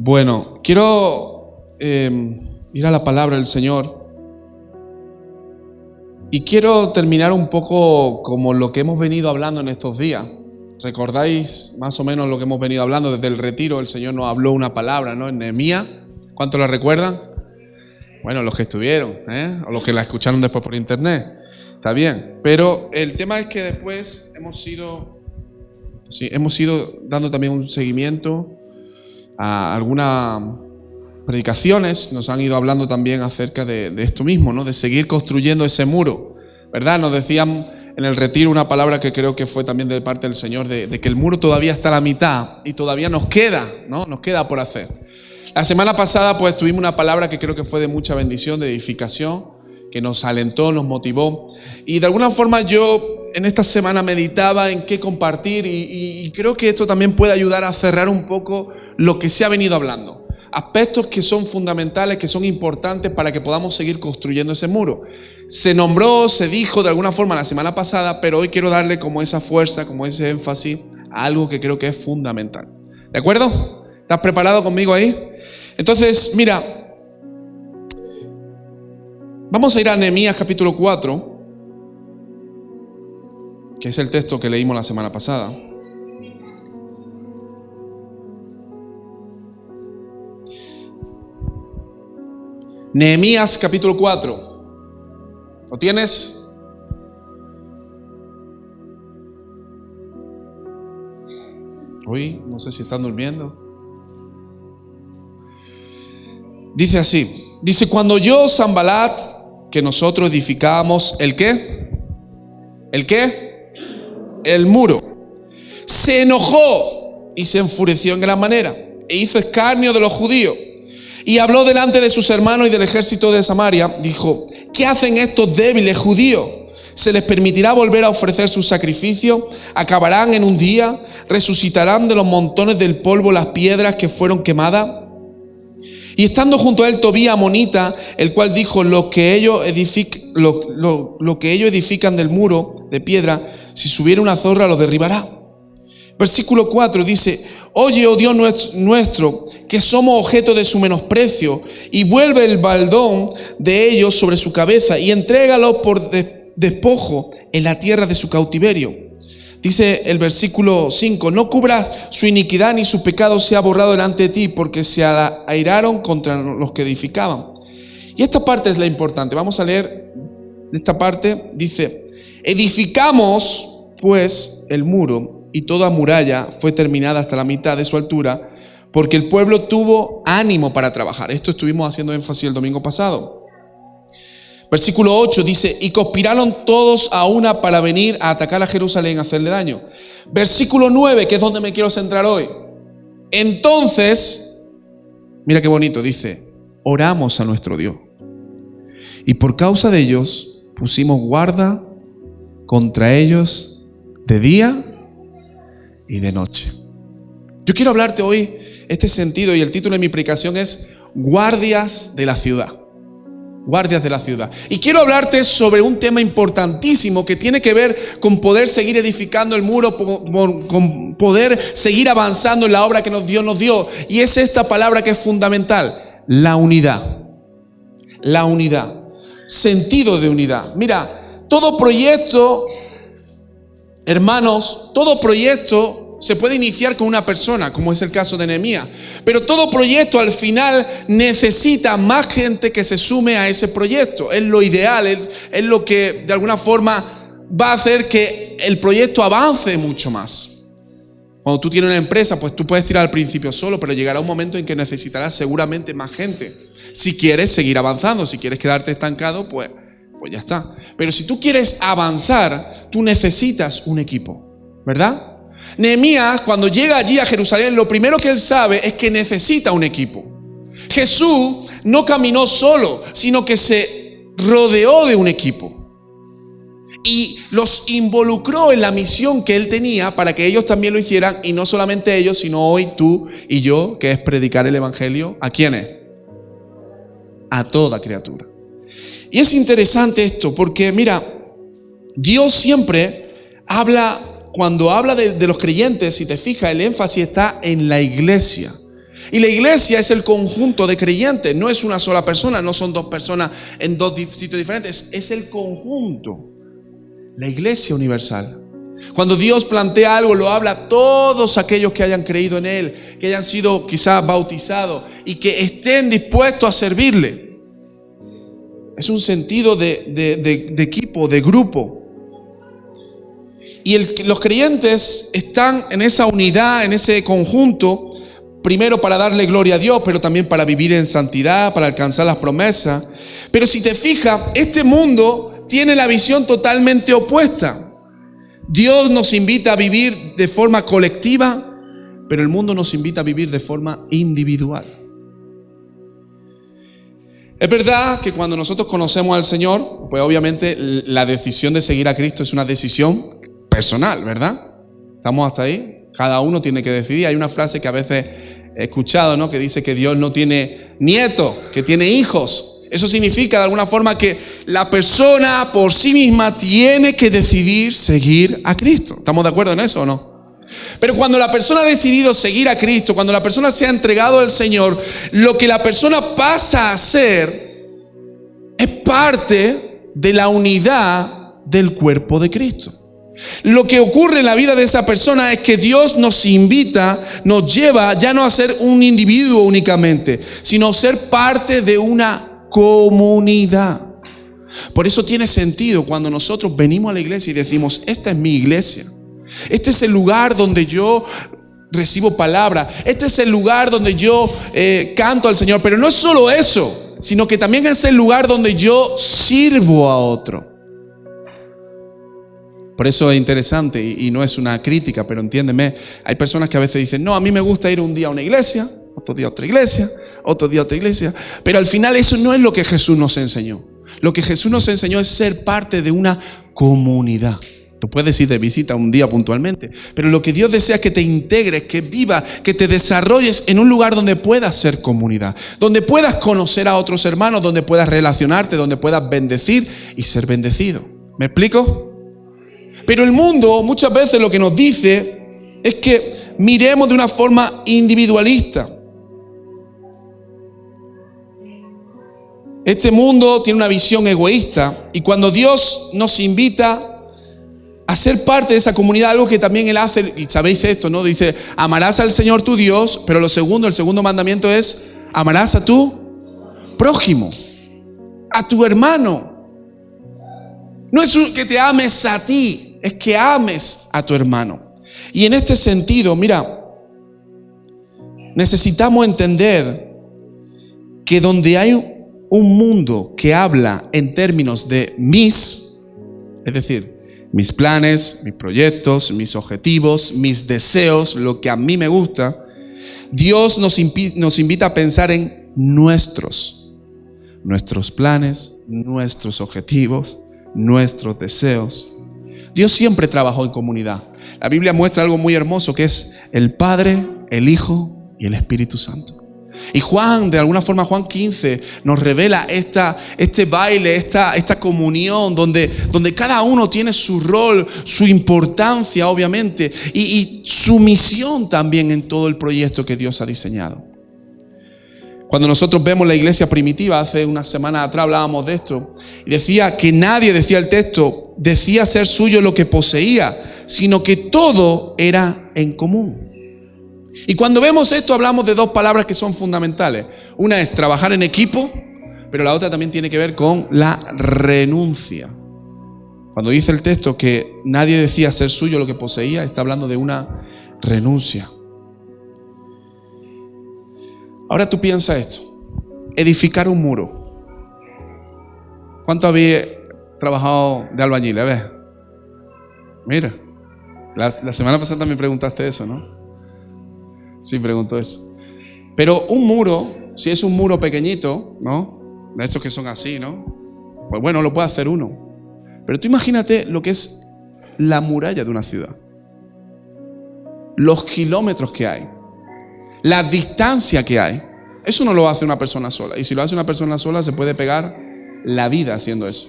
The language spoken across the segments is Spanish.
Bueno, quiero ir a la palabra del Señor y quiero terminar un poco como lo que hemos venido hablando en estos días. ¿Recordáis más o menos lo que hemos venido hablando desde el retiro? El Señor nos habló una palabra, ¿no? En Nehemías. ¿Cuántos la recuerdan? Bueno, los que estuvieron, o los que la escucharon después por internet. Está bien. Pero el tema es que después hemos ido dando también un seguimiento a algunas predicaciones. Nos han ido hablando también acerca de esto mismo, ¿no? De seguir construyendo ese muro, ¿verdad? Nos decían en el retiro una palabra que creo que fue también de parte del Señor, de que el muro todavía está a la mitad y todavía nos queda, ¿no? Nos queda por hacer. La semana pasada pues tuvimos una palabra que creo que fue de mucha bendición, de edificación, que nos alentó, nos motivó. Y de alguna forma yo en esta semana meditaba en qué compartir y creo que esto también puede ayudar a cerrar un poco lo que se ha venido hablando. Aspectos que son fundamentales, que son importantes para que podamos seguir construyendo ese muro. Se nombró, se dijo de alguna forma la semana pasada, pero hoy quiero darle como esa fuerza, como ese énfasis a algo que creo que es fundamental. ¿De acuerdo? ¿Estás preparado conmigo ahí? Entonces, mira, vamos a ir a Nehemías capítulo 4, que es el texto que leímos la semana pasada. Nehemías capítulo 4. ¿Lo tienes? Uy, no sé si están durmiendo. Dice así. Dice, cuando yo, Sanbalat, que nosotros edificábamos, ¿el qué? ¿El qué? El muro. Se enojó y se enfureció en gran manera e hizo escarnio de los judíos. Y habló delante de sus hermanos y del ejército de Samaria. Dijo, ¿qué hacen estos débiles judíos? ¿Se les permitirá volver a ofrecer sus sacrificios? ¿Acabarán en un día? ¿Resucitarán de los montones del polvo las piedras que fueron quemadas? Y estando junto a él Tobías amonita, el cual dijo, lo que ellos edifican del muro de piedra, si subiera una zorra lo derribará. Versículo 4 dice, oye, oh Dios nuestro, que somos objeto de su menosprecio, y vuelve el baldón de ellos sobre su cabeza, y entrégalo por despojo en la tierra de su cautiverio. Dice el versículo 5, no cubras su iniquidad ni su pecado sea borrado delante de ti, porque se airaron contra los que edificaban. Y esta parte es la importante. Vamos a leer esta parte. Dice, edificamos pues el muro, y toda muralla fue terminada hasta la mitad de su altura, porque el pueblo tuvo ánimo para trabajar. Esto estuvimos haciendo énfasis el domingo pasado. Versículo 8 dice, y conspiraron todos a una para venir a atacar a Jerusalén y hacerle daño. Versículo 9, que es donde me quiero centrar hoy. Entonces, mira qué bonito, dice, oramos a nuestro Dios. Y por causa de ellos pusimos guarda contra ellos de día y de noche. Yo quiero hablarte hoy este sentido, y el título de mi predicación es Guardias de la ciudad. Guardias de la ciudad. Y quiero hablarte sobre un tema importantísimo que tiene que ver con poder seguir edificando el muro, con poder seguir avanzando en la obra que Dios nos dio. Y es esta palabra que es fundamental: la unidad. La unidad. Sentido de unidad. Mira, todo proyecto, hermanos, todo proyecto se puede iniciar con una persona, como es el caso de Nehemías. Pero todo proyecto al final necesita más gente que se sume a ese proyecto. Es lo ideal, es lo que de alguna forma va a hacer que el proyecto avance mucho más. Cuando tú tienes una empresa, pues tú puedes tirar al principio solo, pero llegará un momento en que necesitarás seguramente más gente. Si quieres seguir avanzando, si quieres quedarte estancado, pues ya está. Pero si tú quieres avanzar, tú necesitas un equipo, ¿verdad? Nehemías, cuando llega allí a Jerusalén, lo primero que él sabe es que necesita un equipo. Jesús no caminó solo, sino que se rodeó de un equipo y los involucró en la misión que él tenía para que ellos también lo hicieran, y no solamente ellos, sino hoy tú y yo, que es predicar el evangelio. ¿A quiénes? A toda criatura. Y es interesante esto porque, mira, Dios siempre habla. Cuando habla de los creyentes, si te fijas, el énfasis está en la iglesia. Y la iglesia es el conjunto de creyentes, no es una sola persona, no son dos personas en dos sitios diferentes, es el conjunto, la iglesia universal. Cuando Dios plantea algo, lo habla a todos aquellos que hayan creído en Él, que hayan sido quizás bautizados y que estén dispuestos a servirle. Es un sentido de equipo, de grupo. Y los creyentes están en esa unidad, en ese conjunto, primero para darle gloria a Dios, pero también para vivir en santidad, para alcanzar las promesas. Pero si te fijas, este mundo tiene la visión totalmente opuesta. Dios nos invita a vivir de forma colectiva, pero el mundo nos invita a vivir de forma individual. Es verdad que cuando nosotros conocemos al Señor, pues obviamente la decisión de seguir a Cristo es una decisión personal, ¿verdad? ¿Estamos hasta ahí? Cada uno tiene que decidir. Hay una frase que a veces he escuchado, ¿no? Que dice que Dios no tiene nietos, que tiene hijos. Eso significa de alguna forma que la persona por sí misma tiene que decidir seguir a Cristo. ¿Estamos de acuerdo en eso o no? Pero cuando la persona ha decidido seguir a Cristo, cuando la persona se ha entregado al Señor, lo que la persona pasa a ser es parte de la unidad del cuerpo de Cristo. Lo que ocurre en la vida de esa persona es que Dios nos invita, nos lleva ya no a ser un individuo únicamente, sino a ser parte de una comunidad. Por eso tiene sentido cuando nosotros venimos a la iglesia y decimos: esta es mi iglesia, este es el lugar donde yo recibo palabra, este es el lugar donde yo canto al Señor. Pero no es solo eso, sino que también es el lugar donde yo sirvo a otro. Por eso es interesante y no es una crítica, pero entiéndeme, hay personas que a veces dicen: no, a mí me gusta ir un día a una iglesia, otro día a otra iglesia, otro día a otra iglesia. Pero al final eso no es lo que Jesús nos enseñó. Lo que Jesús nos enseñó es ser parte de una comunidad. Tú puedes ir de visita un día puntualmente, pero lo que Dios desea es que te integres, que vivas, que te desarrolles en un lugar donde puedas ser comunidad, donde puedas conocer a otros hermanos, donde puedas relacionarte, donde puedas bendecir y ser bendecido. ¿Me explico? Pero el mundo muchas veces lo que nos dice es que miremos de una forma individualista. Este mundo tiene una visión egoísta, y cuando Dios nos invita a ser parte de esa comunidad, algo que también Él hace, y sabéis esto, ¿no? Dice: amarás al Señor tu Dios, pero el segundo mandamiento es: amarás a tu prójimo, a tu hermano. No es que te ames a ti, es que ames a tu hermano. Y en este sentido, mira, necesitamos entender que donde hay un mundo que habla en términos de es decir, mis planes, mis proyectos, mis objetivos, mis deseos, lo que a mí me gusta, Dios nos invita a pensar en nuestros planes, nuestros objetivos, nuestros deseos. Dios siempre trabajó en comunidad. La Biblia muestra algo muy hermoso, que es el Padre, el Hijo y el Espíritu Santo. Y Juan, de alguna forma, Juan 15 nos revela este baile, esta comunión donde cada uno tiene su rol, su importancia, obviamente, y su misión también en todo el proyecto que Dios ha diseñado. Cuando nosotros vemos la iglesia primitiva, hace unas semanas atrás hablábamos de esto, y decía que nadie, decía el texto, decía ser suyo lo que poseía, sino que todo era en común. Y cuando vemos esto, hablamos de dos palabras que son fundamentales. Una es trabajar en equipo, pero la otra también tiene que ver con la renuncia. Cuando dice el texto que nadie decía ser suyo lo que poseía, está hablando de una renuncia. Ahora tú piensa esto: edificar un muro. ¿Cuánto habéis trabajado de albañil? A ver, mira, la semana pasada me preguntaste eso, ¿no? Sí, pregunto eso. Pero un muro, si es un muro pequeñito, ¿no? De estos que son así, ¿no? Pues bueno, lo puede hacer uno. Pero tú imagínate lo que es la muralla de una ciudad. Los kilómetros que hay. La distancia que hay. Eso no lo hace una persona sola. Y si lo hace una persona sola, se puede pegar la vida haciendo eso.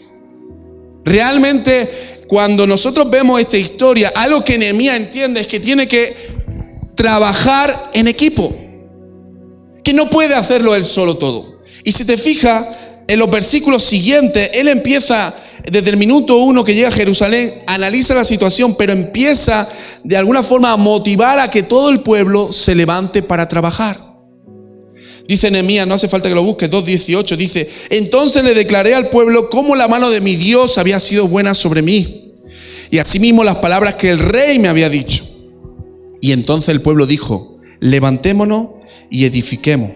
Realmente, cuando nosotros vemos esta historia, algo que Nehemías entiende es que tiene que trabajar en equipo. que no puede hacerlo él solo todo. Y si te fijas, en los versículos siguientes, él empieza desde el minuto 1 que llega a Jerusalén, analiza la situación, pero empieza de alguna forma a motivar a que todo el pueblo se levante para trabajar. Dice Nehemías, no hace falta que lo busques, 2:18, dice: entonces le declaré al pueblo cómo la mano de mi Dios había sido buena sobre mí, y asimismo las palabras que el rey me había dicho. Y entonces el pueblo dijo: levantémonos y edifiquemos.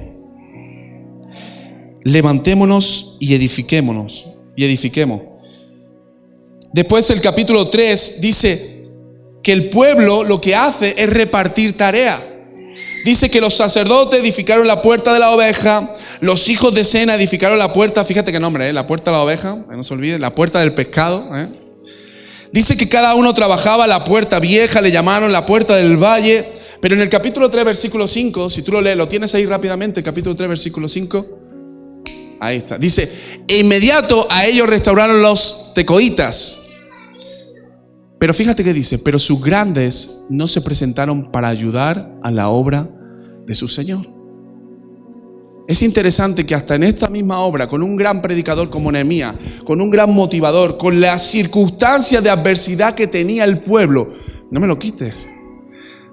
Levantémonos y edifiquémonos. Y edifiquemos. Después el capítulo 3 dice que el pueblo lo que hace es repartir tareas. Dice que los sacerdotes edificaron la puerta de la oveja, los hijos de Sena edificaron la puerta, fíjate qué nombre, la puerta de la oveja, no se olvide, la puerta del pescado. Dice que cada uno trabajaba la puerta vieja, le llamaron la puerta del valle. Pero en el capítulo 3, versículo 5, si tú lo lees, lo tienes ahí rápidamente, el capítulo 3, versículo 5. Ahí está. Dice: e inmediato a ellos restauraron los tecoitas. Pero fíjate que dice: pero sus grandes no se presentaron para ayudar a la obra de su Señor. Es interesante que hasta en esta misma obra, con un gran predicador como Nehemías, con un gran motivador, con las circunstancias de adversidad que tenía el pueblo, no me lo quites.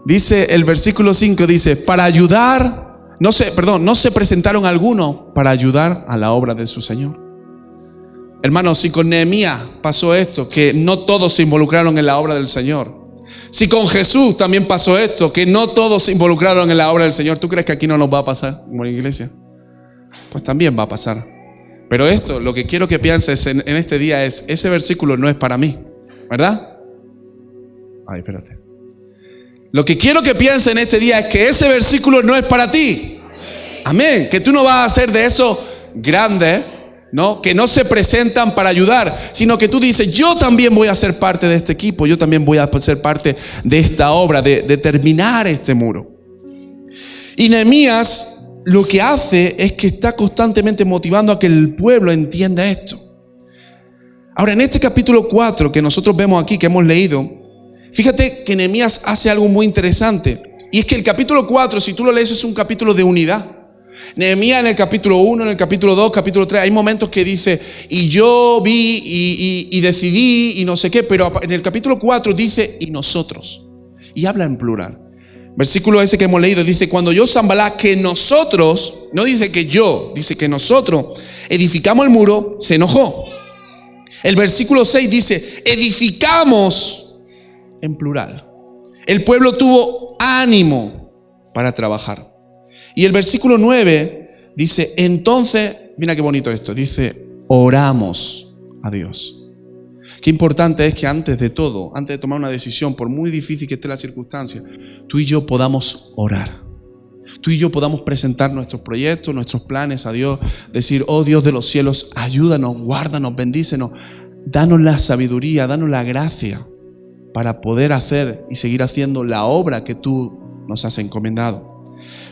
Dice el versículo 5, dice: para ayudar, no se presentaron algunos para ayudar a la obra de su Señor. Hermanos, si con Nehemías pasó esto, que no todos se involucraron en la obra del Señor. Si con Jesús también pasó esto, que no todos se involucraron en la obra del Señor, ¿tú crees que aquí no nos va a pasar como iglesia? Pues también va a pasar. Pero esto, lo que quiero que pienses en este día es: ese versículo no es para mí, ¿verdad? Ay, espérate. Lo que quiero que pienses en este día es que ese versículo no es para ti. Amén. Que tú no vas a ser de esos grandes, ¿no?, que no se presentan para ayudar, sino que tú dices: yo también voy a ser parte de este equipo, yo también voy a ser parte de esta obra, de terminar este muro. Y Nehemías lo que hace es que está constantemente motivando a que el pueblo entienda esto. Ahora, en este capítulo 4 que nosotros vemos aquí, que hemos leído, fíjate que Nehemías hace algo muy interesante. Y es que el capítulo 4, si tú lo lees, es un capítulo de unidad. Nehemías en el capítulo 1, en el capítulo 2, capítulo 3, hay momentos que dice: y yo vi y decidí y no sé qué, pero en el capítulo 4 dice: y nosotros. Y habla en plural. Versículo ese que hemos leído dice: cuando yo, Sanballat, que nosotros, no dice que yo, dice que nosotros edificamos el muro, se enojó. El versículo 6 dice: edificamos, en plural. El pueblo tuvo ánimo para trabajar. Y el versículo 9 dice: entonces, mira qué bonito esto, dice: oramos a Dios. Qué importante es que antes de todo, antes de tomar una decisión, por muy difícil que esté la circunstancia, tú y yo podamos orar. Tú y yo podamos presentar nuestros proyectos, nuestros planes a Dios, decir: oh Dios de los cielos, ayúdanos, guárdanos, bendícenos, danos la sabiduría, danos la gracia para poder hacer y seguir haciendo la obra que tú nos has encomendado.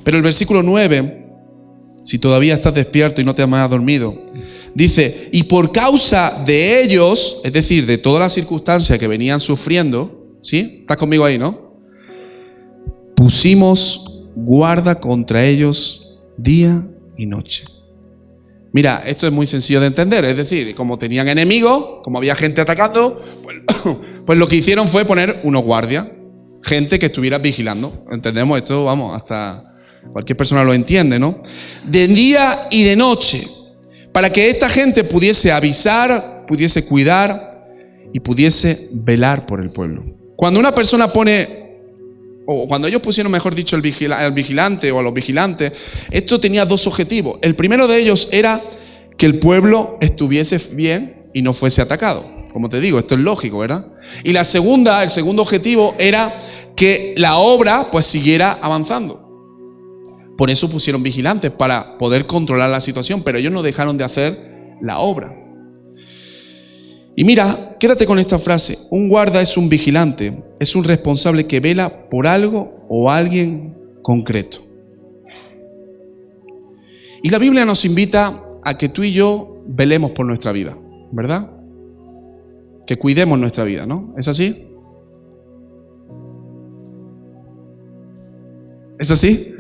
Pero el versículo 9, si todavía estás despierto y no te has dormido, dice: y por causa de ellos, es decir, de todas las circunstancias que venían sufriendo, ¿sí? ¿Estás conmigo ahí, no? Pusimos guarda contra ellos día y noche. Mira, esto es muy sencillo de entender, es decir, como tenían enemigos, como había gente atacando, pues lo que hicieron fue poner unos guardias, gente que estuviera vigilando. ¿Entendemos esto? Vamos, hasta cualquier persona lo entiende, ¿no? De día y de noche, para que esta gente pudiese avisar, pudiese cuidar y pudiese velar por el pueblo. Cuando una persona pone, o cuando ellos pusieron, mejor dicho, el vigilante o a los vigilantes, esto tenía dos objetivos. El primero de ellos era que el pueblo estuviese bien y no fuese atacado. Como te digo, esto es lógico, ¿verdad? Y el segundo objetivo era que la obra pues siguiera avanzando. Por eso pusieron vigilantes, para poder controlar la situación, pero ellos no dejaron de hacer la obra. Y mira, quédate con esta frase: un guarda es un vigilante, es un responsable que vela por algo o alguien concreto. Y la Biblia nos invita a que tú y yo velemos por nuestra vida, ¿verdad? Que cuidemos nuestra vida, ¿no? ¿Es así? ¿Es así?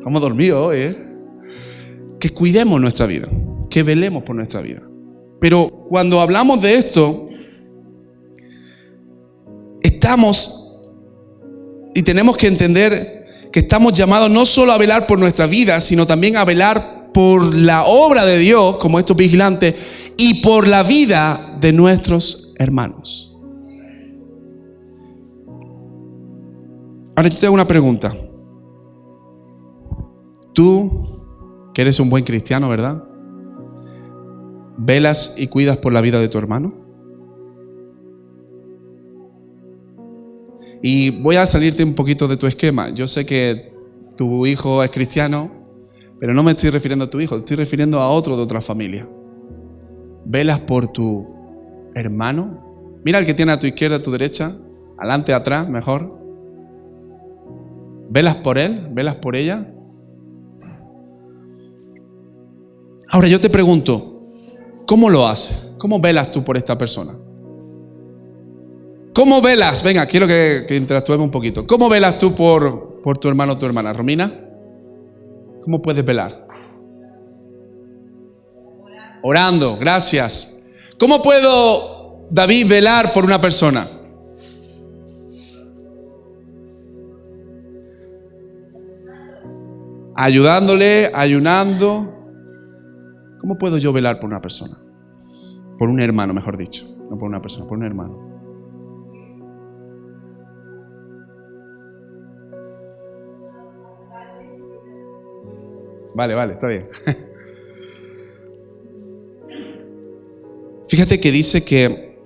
Estamos dormidos hoy, ¿eh? Que cuidemos nuestra vida, que velemos por nuestra vida. Pero cuando hablamos de esto, tenemos que entender que estamos llamados no solo a velar por nuestra vida, sino también a velar por la obra de Dios, como estos vigilantes, y por la vida de nuestros hermanos. Ahora yo te hago una pregunta. Tú, que eres un buen cristiano, ¿verdad? ¿Velas y cuidas por la vida de tu hermano? Y voy a salirte un poquito de tu esquema. Yo sé que tu hijo es cristiano, pero no me estoy refiriendo a tu hijo, me estoy refiriendo a otro de otra familia. ¿Velas por tu hermano? Mira el que tiene a tu izquierda, a tu derecha, adelante, atrás, mejor. ¿Velas por él? ¿Velas por ella? Ahora yo te pregunto, ¿cómo lo haces? ¿Cómo velas tú por esta persona? ¿Cómo velas? Venga, quiero que interactuemos un poquito. ¿Cómo velas tú por tu hermano o tu hermana? Romina, ¿cómo puedes velar? Orando, gracias. ¿Cómo puedo, David, velar por una persona? Ayudándole, ayunando. ¿Cómo puedo yo velar por una persona? Por un hermano, mejor dicho. No por una persona, por un hermano. Vale, está bien. Fíjate que dice que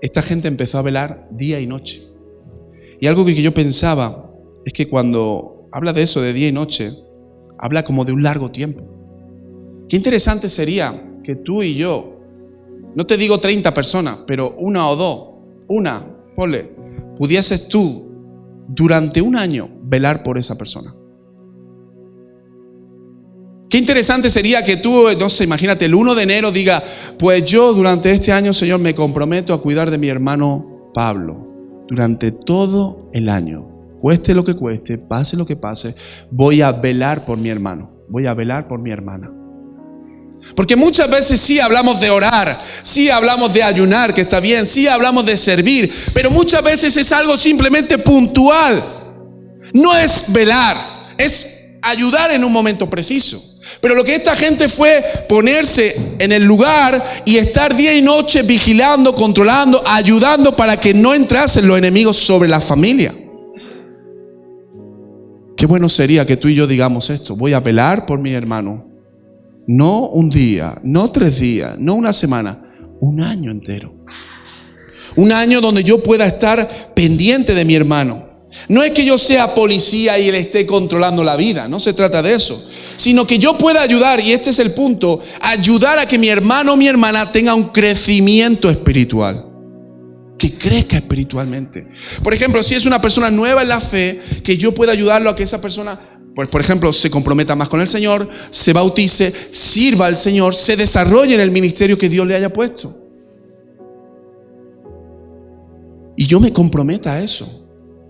esta gente empezó a velar día y noche. Y algo que yo pensaba es que cuando habla de eso, de día y noche, habla como de un largo tiempo. Qué interesante sería que tú y yo, no te digo 30 personas, pero una o dos, ponle, pudieses tú durante un año velar por esa persona. Qué interesante sería que tú, no sé, imagínate, el 1 de enero diga, pues yo durante este año, Señor, me comprometo a cuidar de mi hermano Pablo. Durante todo el año, cueste lo que cueste, pase lo que pase, voy a velar por mi hermano, voy a velar por mi hermana. Porque muchas veces sí hablamos de orar, sí hablamos de ayunar, que está bien, sí hablamos de servir, pero muchas veces es algo simplemente puntual. No es velar, es ayudar en un momento preciso. Pero lo que esta gente fue ponerse en el lugar y estar día y noche vigilando, controlando, ayudando para que no entrasen los enemigos sobre la familia. Qué bueno sería que tú y yo digamos esto: voy a velar por mi hermano. No un día, no 3 días, no una semana, un año entero. Un año donde yo pueda estar pendiente de mi hermano. No es que yo sea policía y le esté controlando la vida, no se trata de eso, sino que yo pueda ayudar, y este es el punto, ayudar a que mi hermano o mi hermana tenga un crecimiento espiritual, que crezca espiritualmente. Por ejemplo, si es una persona nueva en la fe, que yo pueda ayudarlo a que esa persona, pues por ejemplo, se comprometa más con el Señor, se bautice, sirva al Señor, se desarrolle en el ministerio que Dios le haya puesto. Y yo me comprometa a eso.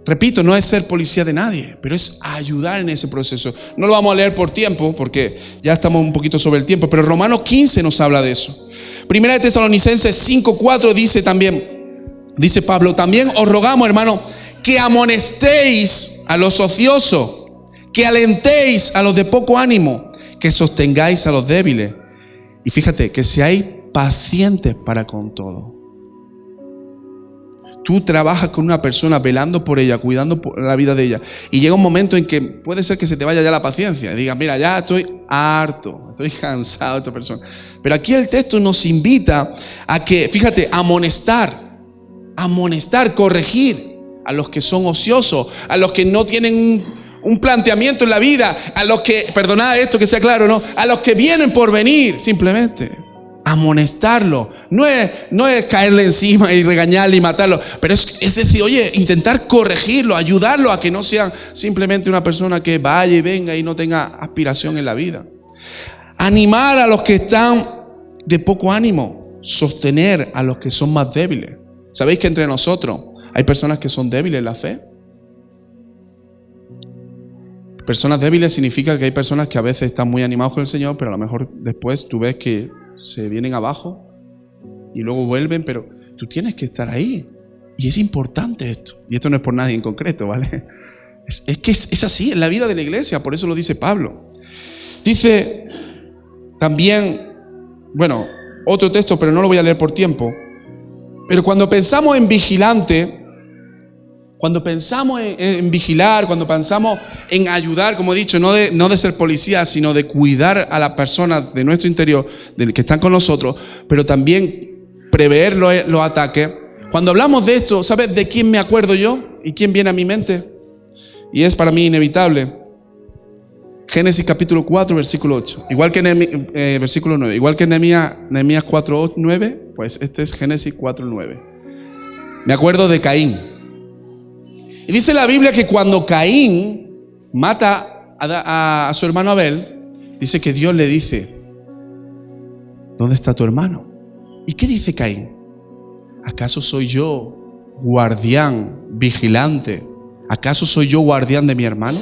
Repito, no es ser policía de nadie, pero es ayudar en ese proceso. No lo vamos a leer por tiempo, porque ya estamos un poquito sobre el tiempo, pero Romanos 15 nos habla de eso. Primera de Tesalonicenses 5:4 dice también, dice Pablo, también os rogamos, hermano, que amonestéis a los ociosos, que alentéis a los de poco ánimo, que sostengáis a los débiles. Y fíjate, que seáis pacientes para con todo. Tú trabajas con una persona velando por ella, cuidando por la vida de ella, y llega un momento en que puede ser que se te vaya ya la paciencia y digas, mira, ya estoy harto, estoy cansado de esta persona. Pero aquí el texto nos invita a que, fíjate, amonestar, corregir a los que son ociosos, a los que no tienen un planteamiento en la vida, a los que, perdonad esto que sea claro, ¿no? A los que vienen por venir, simplemente amonestarlo. No es caerle encima y regañarle y matarlo, pero es decir, oye, intentar corregirlo, ayudarlo a que no sea simplemente una persona que vaya y venga y no tenga aspiración en la vida. Animar a los que están de poco ánimo, sostener a los que son más débiles. ¿Sabéis que entre nosotros hay personas que son débiles en la fe? Personas débiles significa que hay personas que a veces están muy animados con el Señor, pero a lo mejor después tú ves que se vienen abajo y luego vuelven, pero tú tienes que estar ahí. Y es importante esto. Y esto no es por nadie en concreto, ¿vale? Es que es así en la vida de la iglesia, por eso lo dice Pablo. Dice también, bueno, otro texto, pero no lo voy a leer por tiempo. Pero cuando pensamos en vigilante, cuando pensamos en vigilar, cuando pensamos en ayudar, como he dicho, no de ser policía, sino de cuidar a las personas de nuestro interior, de que están con nosotros, pero también prever los ataques. Cuando hablamos de esto, ¿sabes de quién me acuerdo yo? ¿Y quién viene a mi mente? Y es para mí inevitable. Génesis capítulo 4, versículo 8. Igual que versículo 9. Igual que Nehemías 4, 9, pues este es Génesis 4, 9. Me acuerdo de Caín. Y dice la Biblia que cuando Caín mata a su hermano Abel, dice que Dios le dice, ¿dónde está tu hermano? ¿Y qué dice Caín? ¿Acaso soy yo guardián, vigilante? ¿Acaso soy yo guardián de mi hermano?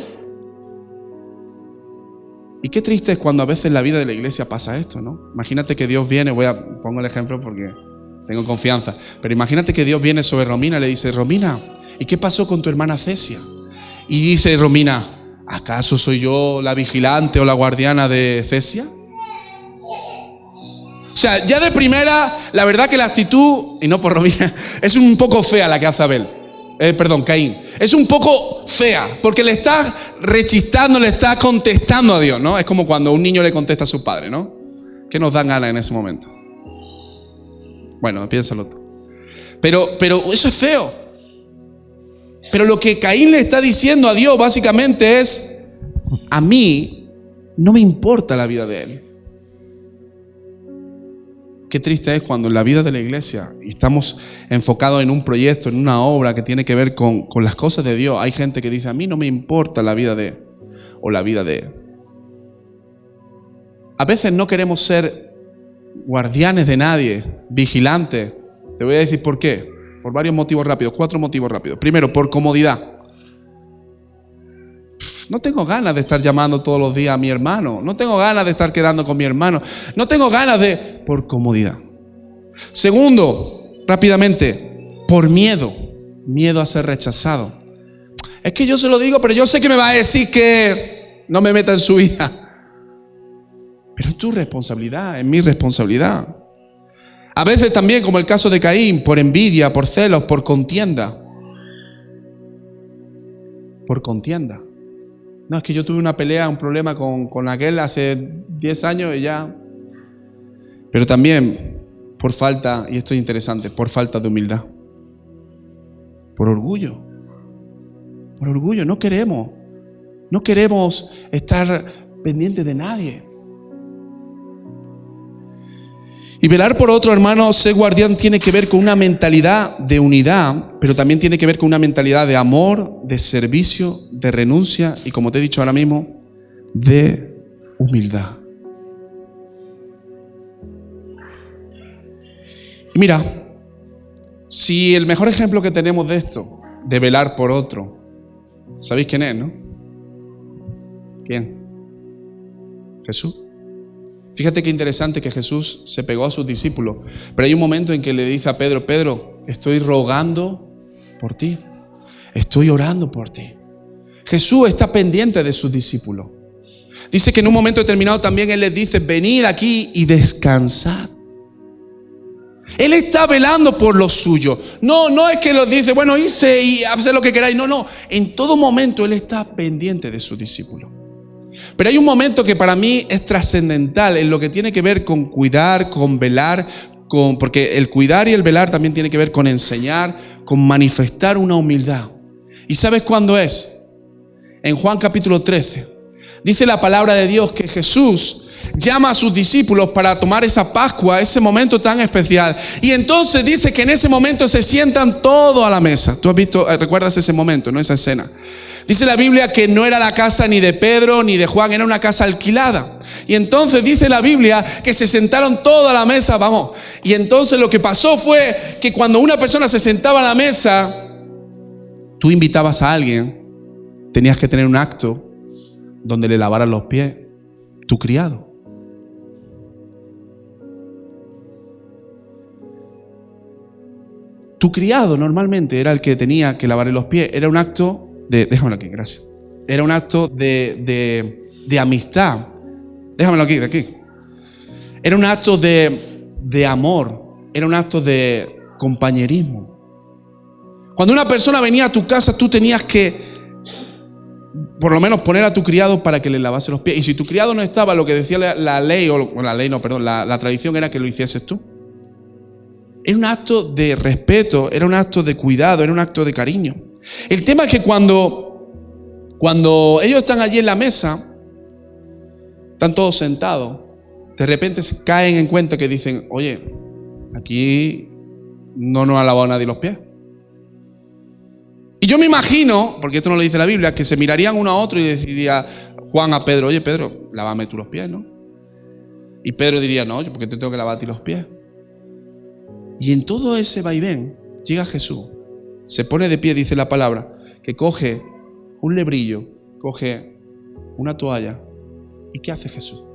Y qué triste es cuando a veces en la vida de la iglesia pasa esto, ¿no? Imagínate que Dios viene, pongo el ejemplo porque tengo confianza, pero imagínate que Dios viene sobre Romina y le dice, Romina, ¿y qué pasó con tu hermana Cesia? Y dice Romina, ¿acaso soy yo la vigilante o la guardiana de Cesia? O sea, ya de primera, la verdad que la actitud, y no por Romina, es un poco fea la que hace Caín. Es un poco fea, porque le estás rechistando, le estás contestando a Dios, ¿no? Es como cuando un niño le contesta a su padre, ¿no? ¿Qué nos dan ganas en ese momento? Bueno, piénsalo tú. Pero eso es feo. Pero lo que Caín le está diciendo a Dios básicamente es, a mí no me importa la vida de él. Qué triste es cuando en la vida de la iglesia estamos enfocados en un proyecto, en una obra que tiene que ver con las cosas de Dios. Hay gente que dice, a mí no me importa la vida de, o la vida de. A veces no queremos ser guardianes de nadie, vigilantes. Te voy a decir por qué. Por varios motivos rápidos, 4 motivos rápidos. Primero, por comodidad. No tengo ganas de estar llamando todos los días a mi hermano. No tengo ganas de estar quedando con mi hermano. No tengo ganas de... Por comodidad. Segundo, rápidamente, por miedo. Miedo a ser rechazado. Es que yo se lo digo, pero yo sé que me va a decir que no me meta en su vida. Pero es tu responsabilidad, es mi responsabilidad. A veces también, como el caso de Caín, por envidia, por celos, por contienda. Por contienda. No, es que yo tuve una pelea, un problema con aquel hace 10 años y ya. Pero también por falta, y esto es interesante, por falta de humildad. Por orgullo. Por orgullo, no queremos estar pendientes de nadie. Y velar por otro, hermano, ser guardián tiene que ver con una mentalidad de unidad, pero también tiene que ver con una mentalidad de amor, de servicio, de renuncia y, como te he dicho ahora mismo, de humildad. Y mira, si el mejor ejemplo que tenemos de esto, de velar por otro, ¿sabéis quién es, no? ¿Quién? Jesús. Fíjate qué interesante que Jesús se pegó a sus discípulos, pero hay un momento en que le dice a Pedro, Pedro, estoy rogando por ti, estoy orando por ti. Jesús está pendiente de sus discípulos. Dice que en un momento determinado también Él les dice, venid aquí y descansad. Él está velando por lo suyo. No es que los dice, bueno, irse y hacer lo que queráis. No. En todo momento Él está pendiente de sus discípulos. Pero hay un momento que para mí es trascendental en lo que tiene que ver con cuidar, con velar, porque el cuidar y el velar también tiene que ver con enseñar, con manifestar una humildad. ¿Y sabes cuándo es? En Juan capítulo 13. Dice la palabra de Dios que Jesús llama a sus discípulos para tomar esa Pascua, ese momento tan especial. Y entonces dice que en ese momento se sientan todos a la mesa. Tú has visto, recuerdas ese momento, ¿no? Esa escena. Dice la Biblia que no era la casa ni de Pedro ni de Juan, era una casa alquilada. Y entonces dice la Biblia que se sentaron todos a la mesa, vamos. Y entonces lo que pasó fue que cuando una persona se sentaba a la mesa, tú invitabas a alguien, tenías que tener un acto, donde le lavaras los pies tu criado. Tu criado normalmente era el que tenía que lavarle los pies. Era un acto de... Déjamelo aquí, gracias. Era un acto de amistad. Déjamelo aquí, de aquí. Era un acto de amor. Era un acto de compañerismo. Cuando una persona venía a tu casa, tú tenías que, por lo menos, poner a tu criado para que le lavase los pies. Y si tu criado no estaba, lo que decía la ley, la tradición era que lo hicieses tú. Era un acto de respeto, era un acto de cuidado, era un acto de cariño. El tema es que cuando ellos están allí en la mesa, están todos sentados, de repente se caen en cuenta que dicen, oye, aquí no nos ha lavado nadie los pies. Y yo me imagino, porque esto no lo dice la Biblia, que se mirarían uno a otro y deciría Juan a Pedro, oye Pedro, lávame tú los pies, ¿no? Y Pedro diría, no, yo porque te tengo que lavar a ti los pies. Y en todo ese vaivén llega Jesús, se pone de pie, dice la palabra, que coge un lebrillo, coge una toalla. ¿Y qué hace Jesús?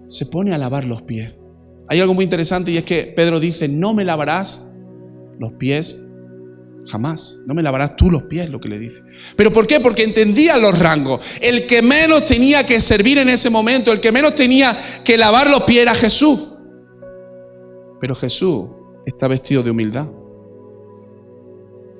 Se pone a lavar los pies. Hay algo muy interesante y es que Pedro dice, no me lavarás los pies jamás. No me lavarás tú los pies, lo que le dice. ¿Pero por qué? Porque entendía los rangos. El que menos tenía que servir en ese momento, el que menos tenía que lavar los pies era Jesús. Pero Jesús está vestido de humildad.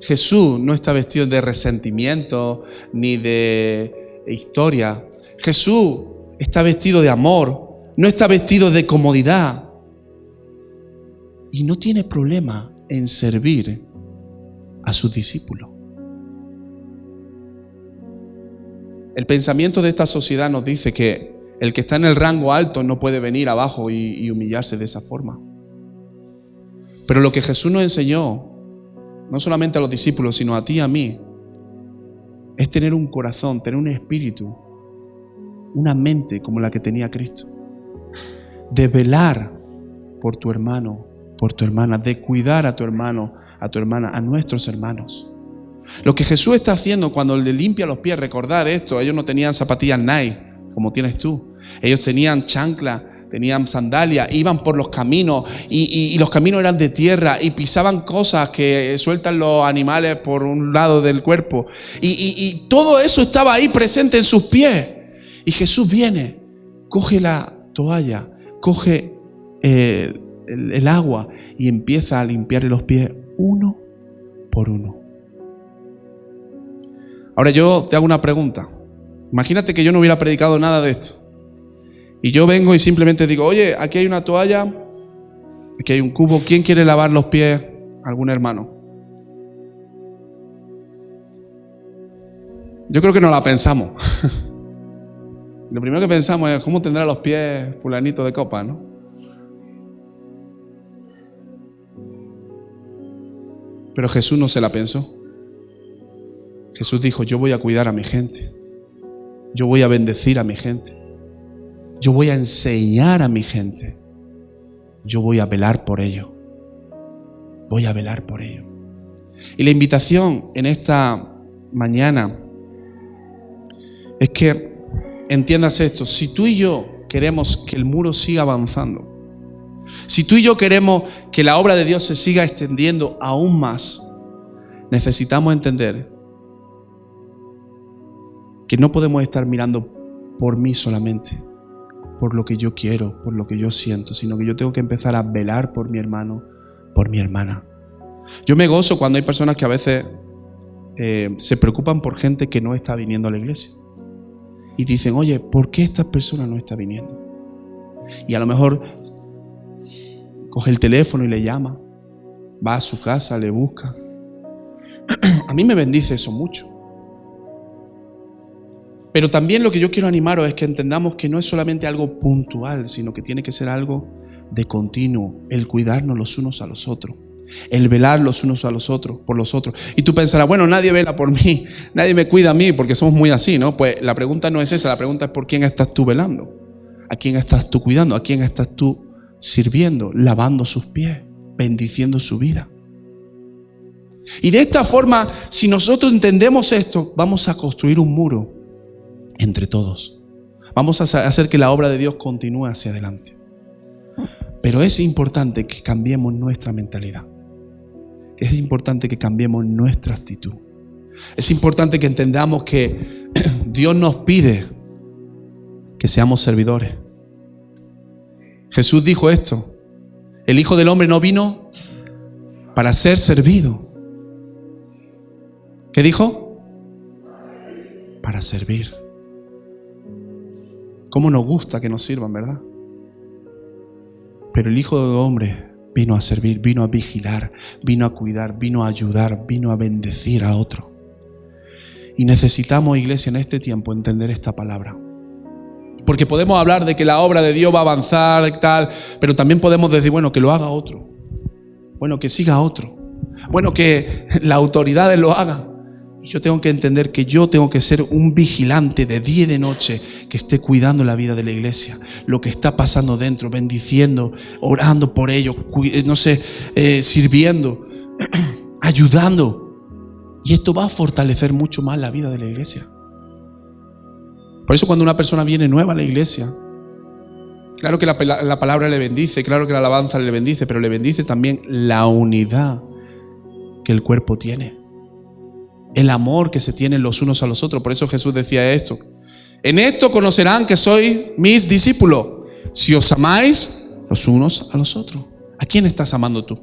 Jesús no está vestido de resentimiento ni de historia. Jesús está vestido de amor, no está vestido de comodidad. Y no tiene problema en servir a sus discípulos. El pensamiento de esta sociedad nos dice que el que está en el rango alto no puede venir abajo y humillarse de esa forma. Pero lo que Jesús nos enseñó, no solamente a los discípulos, sino a ti y a mí, es tener un corazón, tener un espíritu, una mente como la que tenía Cristo. De velar por tu hermano, por tu hermana, de cuidar a tu hermano, a tu hermana, a nuestros hermanos. Lo que Jesús está haciendo cuando le limpia los pies, recordar esto, ellos no tenían zapatillas Nike como tienes tú. Ellos tenían chancla, tenían sandalias, iban por los caminos y los caminos eran de tierra y pisaban cosas que sueltan los animales por un lado del cuerpo. Y todo eso estaba ahí presente en sus pies. Y Jesús viene, coge la toalla, coge el agua y empieza a limpiarle los pies uno por uno. Ahora yo te hago una pregunta. Imagínate que yo no hubiera predicado nada de esto. Y yo vengo y simplemente digo, oye, aquí hay una toalla, aquí hay un cubo, ¿quién quiere lavar los pies? ¿Algún hermano? Yo creo que no la pensamos. Lo primero que pensamos es, ¿cómo tendrá los pies fulanito de copa, no? Pero Jesús no se la pensó. Jesús dijo, yo voy a cuidar a mi gente. Yo voy a bendecir a mi gente. Yo voy a enseñar a mi gente. Yo voy a velar por ello. Voy a velar por ello. Y la invitación en esta mañana es que entiendas esto. Si tú y yo queremos que el muro siga avanzando, si tú y yo queremos que la obra de Dios se siga extendiendo aún más, necesitamos entender que no podemos estar mirando por mí solamente, por lo que yo quiero, por lo que yo siento, sino que yo tengo que empezar a velar por mi hermano, por mi hermana. Yo me gozo cuando hay personas que a veces se preocupan por gente que no está viniendo a la iglesia. Y dicen, oye, ¿por qué esta persona no está viniendo? Y a lo mejor coge el teléfono y le llama, va a su casa, le busca. A mí me bendice eso mucho. Pero también lo que yo quiero animaros es que entendamos que no es solamente algo puntual, sino que tiene que ser algo de continuo, el cuidarnos los unos a los otros, el velar los unos a los otros, por los otros. Y tú pensarás, bueno, nadie vela por mí, nadie me cuida a mí, porque somos muy así, ¿no? Pues la pregunta no es esa, la pregunta es por quién estás tú velando, a quién estás tú cuidando, a quién estás tú sirviendo, lavando sus pies, bendiciendo su vida. Y de esta forma, si nosotros entendemos esto, vamos a construir un muro entre todos. Vamos a hacer que la obra de Dios continúe hacia adelante. Pero es importante que cambiemos nuestra mentalidad. Es importante que cambiemos nuestra actitud. Es importante que entendamos que Dios nos pide que seamos servidores. Jesús dijo esto: el Hijo del Hombre no vino para ser servido. ¿Qué dijo? Para servir. ¿Cómo nos gusta que nos sirvan, verdad? Pero el Hijo del Hombre vino a servir, vino a vigilar, vino a cuidar, vino a ayudar, vino a bendecir a otro. Y necesitamos, iglesia, en este tiempo entender esta palabra. Porque podemos hablar de que la obra de Dios va a avanzar y tal, pero también podemos decir, bueno, que lo haga otro. Bueno, que siga otro. Bueno, que las autoridades lo hagan. Y yo tengo que entender que yo tengo que ser un vigilante de día y de noche que esté cuidando la vida de la iglesia, lo que está pasando dentro, bendiciendo, orando por ellos, sirviendo, ayudando. Y esto va a fortalecer mucho más la vida de la iglesia. Por eso cuando una persona viene nueva a la iglesia, claro que la palabra le bendice, claro que la alabanza le bendice, pero le bendice también la unidad que el cuerpo tiene. El amor que se tienen los unos a los otros. Por eso Jesús decía esto: en esto conocerán que sois mis discípulos, si os amáis los unos a los otros. ¿A quién estás amando tú?